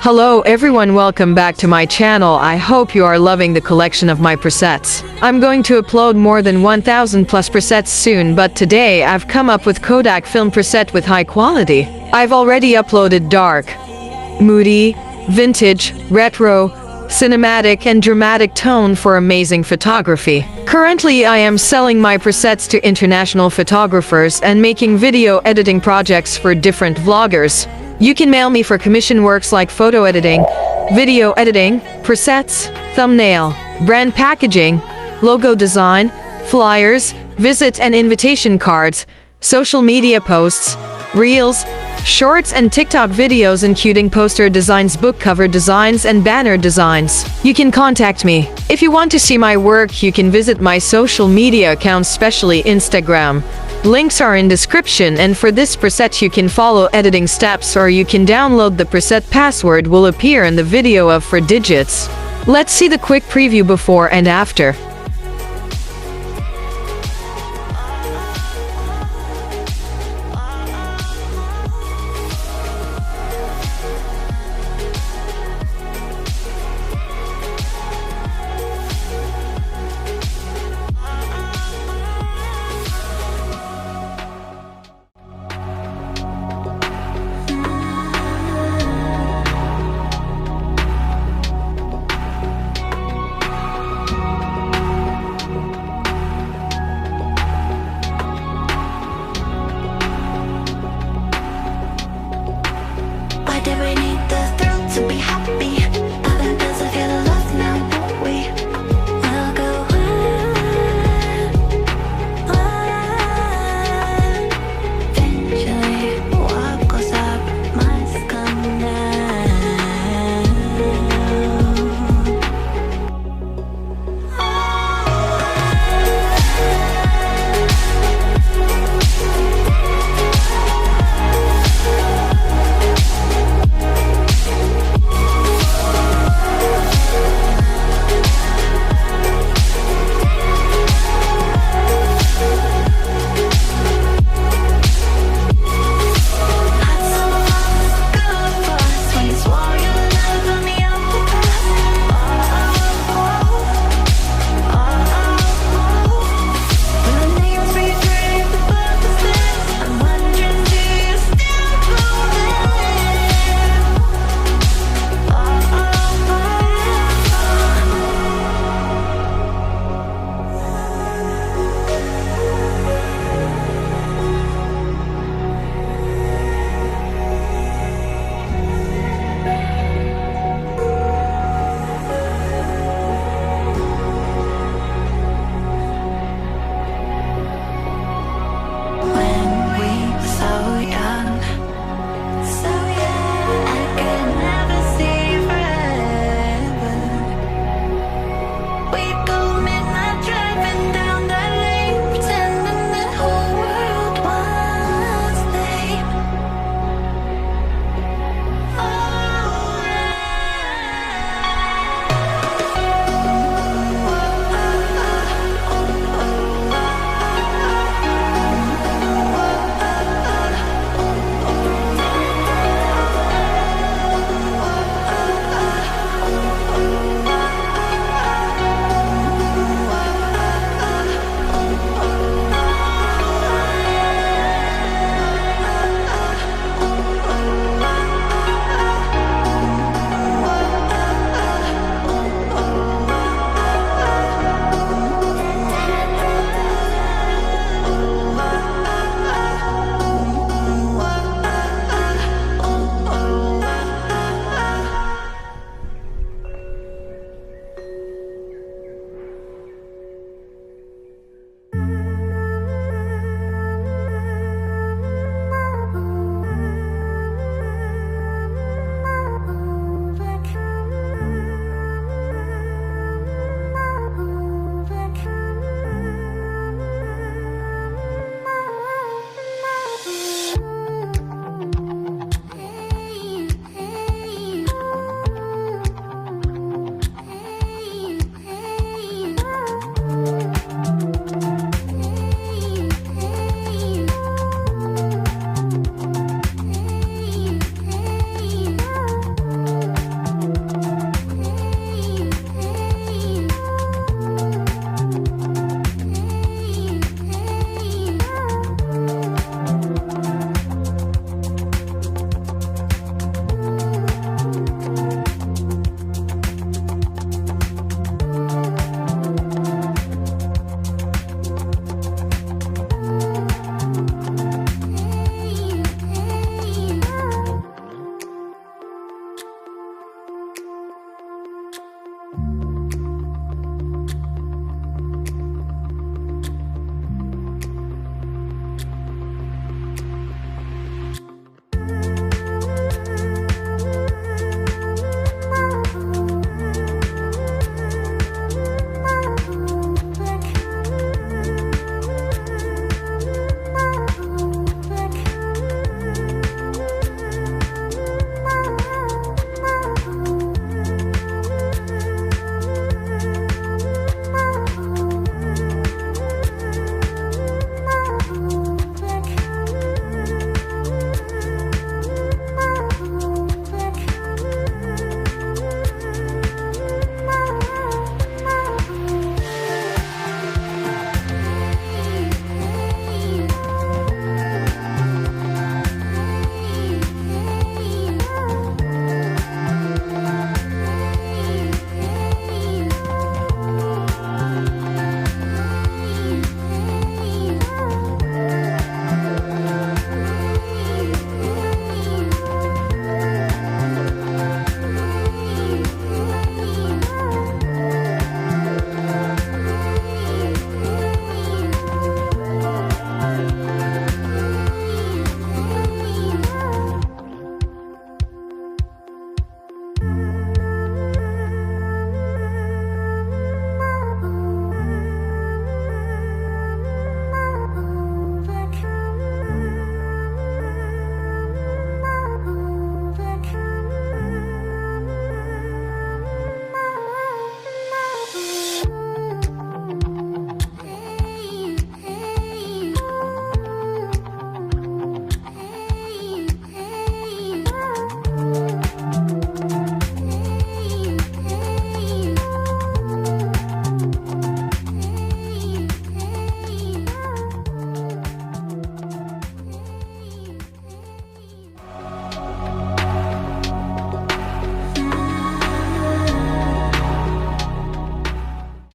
Hello everyone, welcome back to my channel. I hope you are loving the collection of my presets. I'm going to upload more than 1000 plus presets soon, but today I've come up with Kodak film preset with high quality. I've already uploaded dark, moody, vintage, retro, cinematic and dramatic tone for amazing photography. Currently I am selling my presets to international photographers and making video editing projects for different vloggers. You can mail me for commission works like photo editing, video editing, presets, thumbnail, brand packaging, logo design, flyers, visit and invitation cards, social media posts, reels, shorts and TikTok videos including poster designs, book cover designs and banner designs. You can contact me. If you want to see my work, you can visit my social media accounts, especially Instagram. Links are in description, and for this preset you can follow editing steps or you can download the preset. Password will appear in the video of 4 digits. Let's see the quick preview before and after. Why do we need the thrill to be happy?